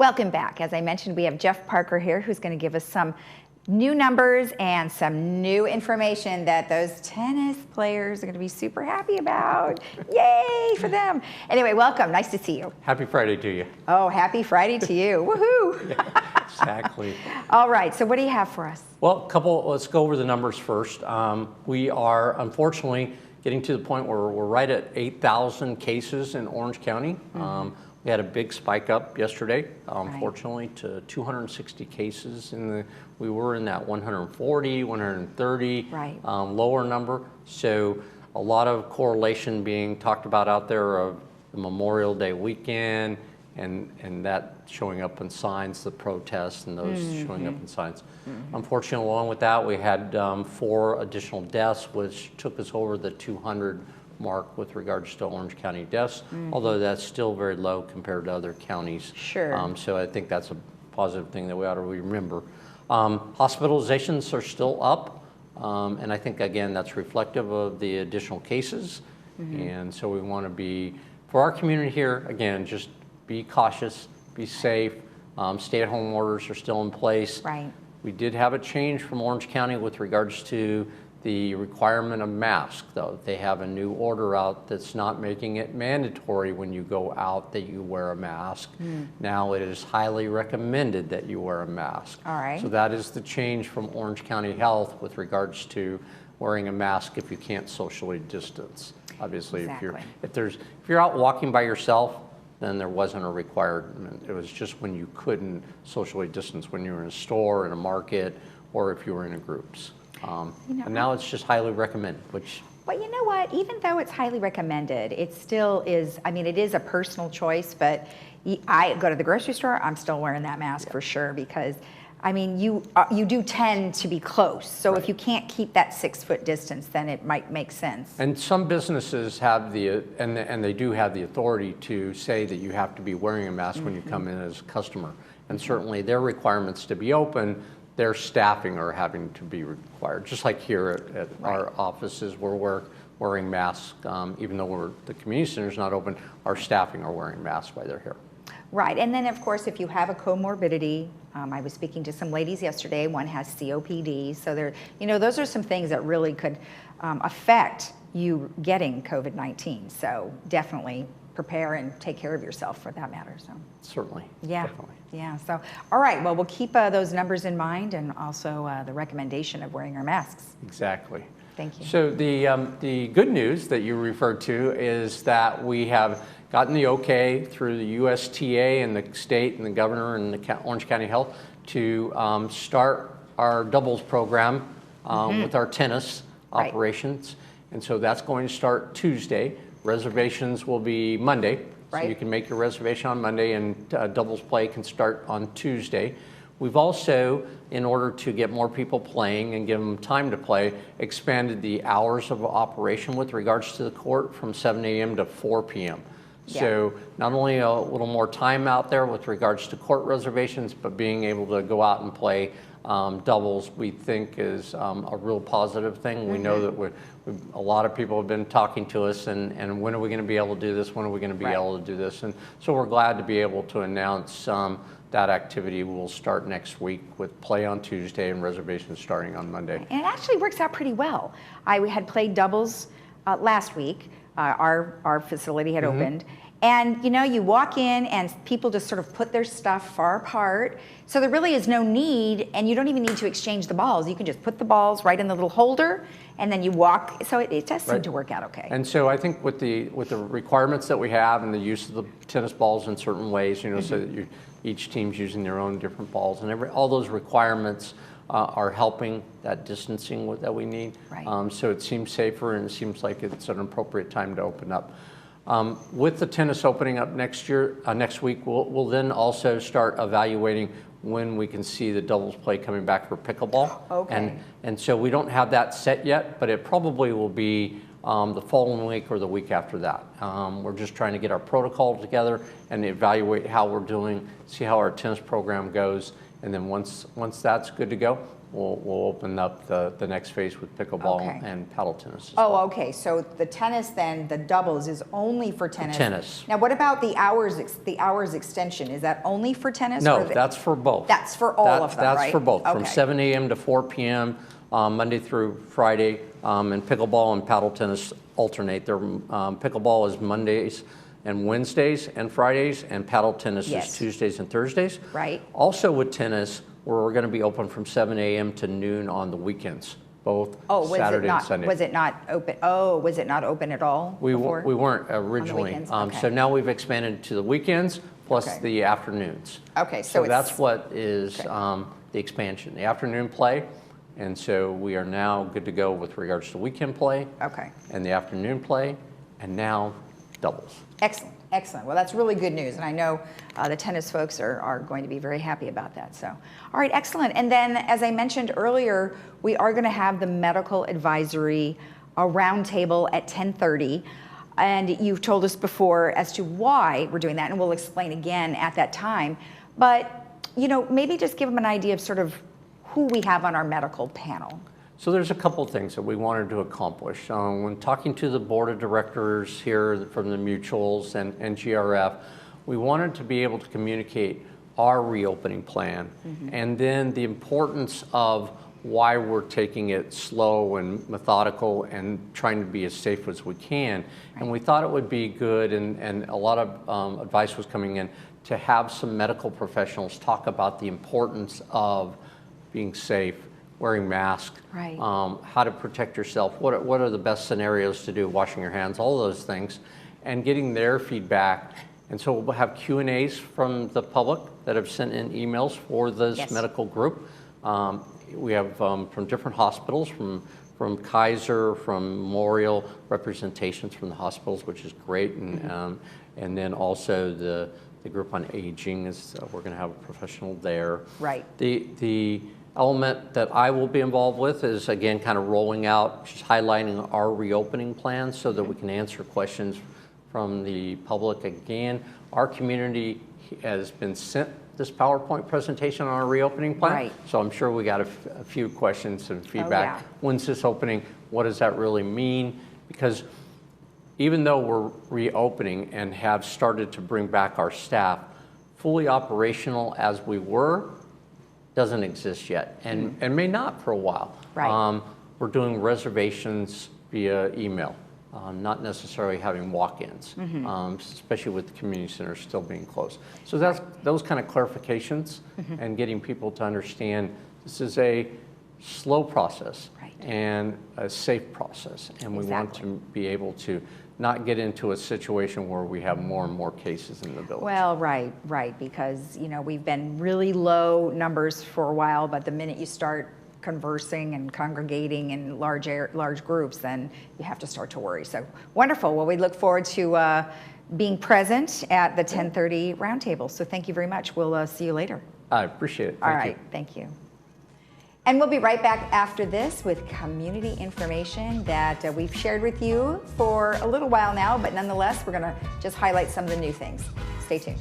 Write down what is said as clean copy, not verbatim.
Welcome back. As I mentioned, we have Jeff Parker here who's going to give us some new numbers and some new information that those tennis players are going to be super happy about. Yay for them. Anyway, welcome. Nice to see you. Happy Friday to you. Oh, happy Friday to you. Woohoo. Yeah, exactly. All right, so what do you have for us? Well, let's go over the numbers first. We are unfortunately getting to the point where we're right at 8,000 cases in Orange County. We had a big spike up yesterday, unfortunately, to 260 cases. We were in that 140, 130 lower number. So a lot of correlation being talked about out there of the Memorial Day weekend and that showing up in signs, the protests and those showing up in signs. Unfortunately, along with that, we had 4 additional deaths, which took us over the 200 mark with regards to Orange County deaths, although that's still very low compared to other counties. Sure. So I think that's a positive thing that we ought to remember. Hospitalizations are still up, and I think, again, that's reflective of the additional cases. And so we want to be, for our community here, again, just be cautious, be safe. Stay-at-home orders are still in place. Right. We did have a change from Orange County with regards to the requirement of masks, though. They have a new order out that's not making it mandatory when you go out that you wear a mask. Now it is highly recommended that you wear a mask. All right. So that is the change from Orange County Health with regards to wearing a mask if you can't socially distance. Obviously, Exactly. if you're out walking by yourself, then there wasn't a requirement. It was just when you couldn't socially distance, when you were in a store, in a market, or if you were in groups. And now it's just highly recommended, which... Well, you know what? Even though it's highly recommended, it still is, I mean, it is a personal choice, but I go to the grocery store, I'm still wearing that mask for sure, because, I mean, you do tend to be close. So if you can't keep that 6-foot distance, then it might make sense. And some businesses have and they do have the authority to say that you have to be wearing a mask when you come in as a customer. And certainly their requirements to be open, their staffing are having to be required. Just like here at our offices, we're wearing masks. Even though the community center is not open, our staffing are wearing masks while they're here. Right, and then of course, if you have a comorbidity, I was speaking to some ladies yesterday, one has COPD, so those are some things that really could affect you getting COVID-19, so definitely prepare and take care of yourself for that matter. So certainly. Yeah. Definitely. Yeah. So all right. Well, we'll keep those numbers in mind, and also the recommendation of wearing our masks. Exactly. Thank you. So the good news that you referred to is that we have gotten the okay through the USTA and the state and the governor and the Orange County Health to start our doubles program with our tennis operations. And so that's going to start Tuesday. Reservations will be Monday, so you can make your reservation on Monday, and doubles play can start on Tuesday. We've also, in order to get more people playing and give them time to play, expanded the hours of operation with regards to the court from 7 a.m. to 4 p.m. So not only a little more time out there with regards to court reservations, but being able to go out and play doubles, we think is a real positive thing. We know that a lot of people have been talking to us, and when are we going to be able to do this? When are we going to be able to do this? And so we're glad to be able to announce that activity will start next week with play on Tuesday and reservations starting on Monday. And it actually works out pretty well. We had played doubles last week. Our facility had opened. And you walk in and people just sort of put their stuff far apart. So there really is no need, and you don't even need to exchange the balls. You can just put the balls right in the little holder, and then you walk. So it does seem to work out okay. And so I think with the requirements that we have and the use of the tennis balls in certain ways, so that each team's using their own different balls, and all those requirements are helping that distancing that we need. So it seems safer, and it seems like it's an appropriate time to open up. With the tennis opening up next week, we'll then also start evaluating when we can see the doubles play coming back for pickleball. Okay. And so we don't have that set yet, but it probably will be the following week or the week after that. We're just trying to get our protocol together and evaluate how we're doing, see how our tennis program goes, and then once that's good to go, we'll open up the next phase with pickleball Okay. and paddle tennis as Oh, well. okay. So the tennis then, the doubles is only for tennis. Tennis. Now, what about the hours extension? Is that only for tennis? No, or that's for both. That's for all of them, That's right? for both, from Okay. 7 a.m. to 4 p.m., Monday through Friday, and pickleball and paddle tennis alternate. Pickleball is Mondays and Wednesdays and Fridays, and paddle tennis Yes. is Tuesdays and Thursdays. Right. Also with tennis, we're going to be open from 7 a.m. to noon on the weekends, both Saturday and Sunday. Was it not open? Oh, was it not open at all before? We weren't originally. weekends? Okay. So now we've expanded to the weekends plus Okay. the afternoons. Okay, So so that's it's- what is Okay. the expansion, the afternoon play. And so we are now good to go with regards to weekend play Okay. and the afternoon play, and now doubles. Excellent, excellent. Well, that's really good news, and I know the tennis folks are going to be very happy about that. So, all right, excellent. And then, as I mentioned earlier, we are going to have the medical advisory roundtable at 10:30. And you've told us before as to why we're doing that, and we'll explain again at that time. But, you know, maybe just give them an idea of sort of who we have on our medical panel. So there's a couple things that we wanted to accomplish. When talking to the board of directors here from the mutuals and GRF, we wanted to be able to communicate our reopening plan, and then the importance of why we're taking it slow and methodical and trying to be as safe as we can. And we thought it would be good, and a lot of advice was coming in, to have some medical professionals talk about the importance of being safe, wearing masks, Right. how to protect yourself, what are the best scenarios to do, washing your hands, all those things, and getting their feedback. And so we'll have Q&As from the public that have sent in emails for this Yes. medical group. We have from different hospitals, from Kaiser, from Memorial, representations from the hospitals, which is great, and then also the group on aging is we're going to have a professional there. Right. The element that I will be involved with is, again, kind of rolling out, just highlighting our reopening plans so that we can answer questions from the public. Again, our community has been sent this PowerPoint presentation on our reopening plan. Right. So I'm sure we got a few questions and feedback. yeah. When's this opening? What does that really mean? Because even though we're reopening and have started to bring back our staff, fully operational as we were, doesn't exist yet, and may not for a while. Right. We're doing reservations via email, not necessarily having walk-ins, especially with the community centers still being closed. So that's those kind of clarifications and getting people to understand this is a slow process Right. and a safe process, and we want Exactly. to be able to not get into a situation where we have more and more cases in the village. Well, right, because, you know, we've been really low numbers for a while, but the minute you start conversing and congregating in large groups, then you have to start to worry. So wonderful. Well, we look forward to being present at the 10:30 roundtable. So thank you very much. We'll see you later. I appreciate it. All Thank right, you. thank you. And we'll be right back after this with community information that we've shared with you for a little while now, but nonetheless, we're going to just highlight some of the new things. Stay tuned.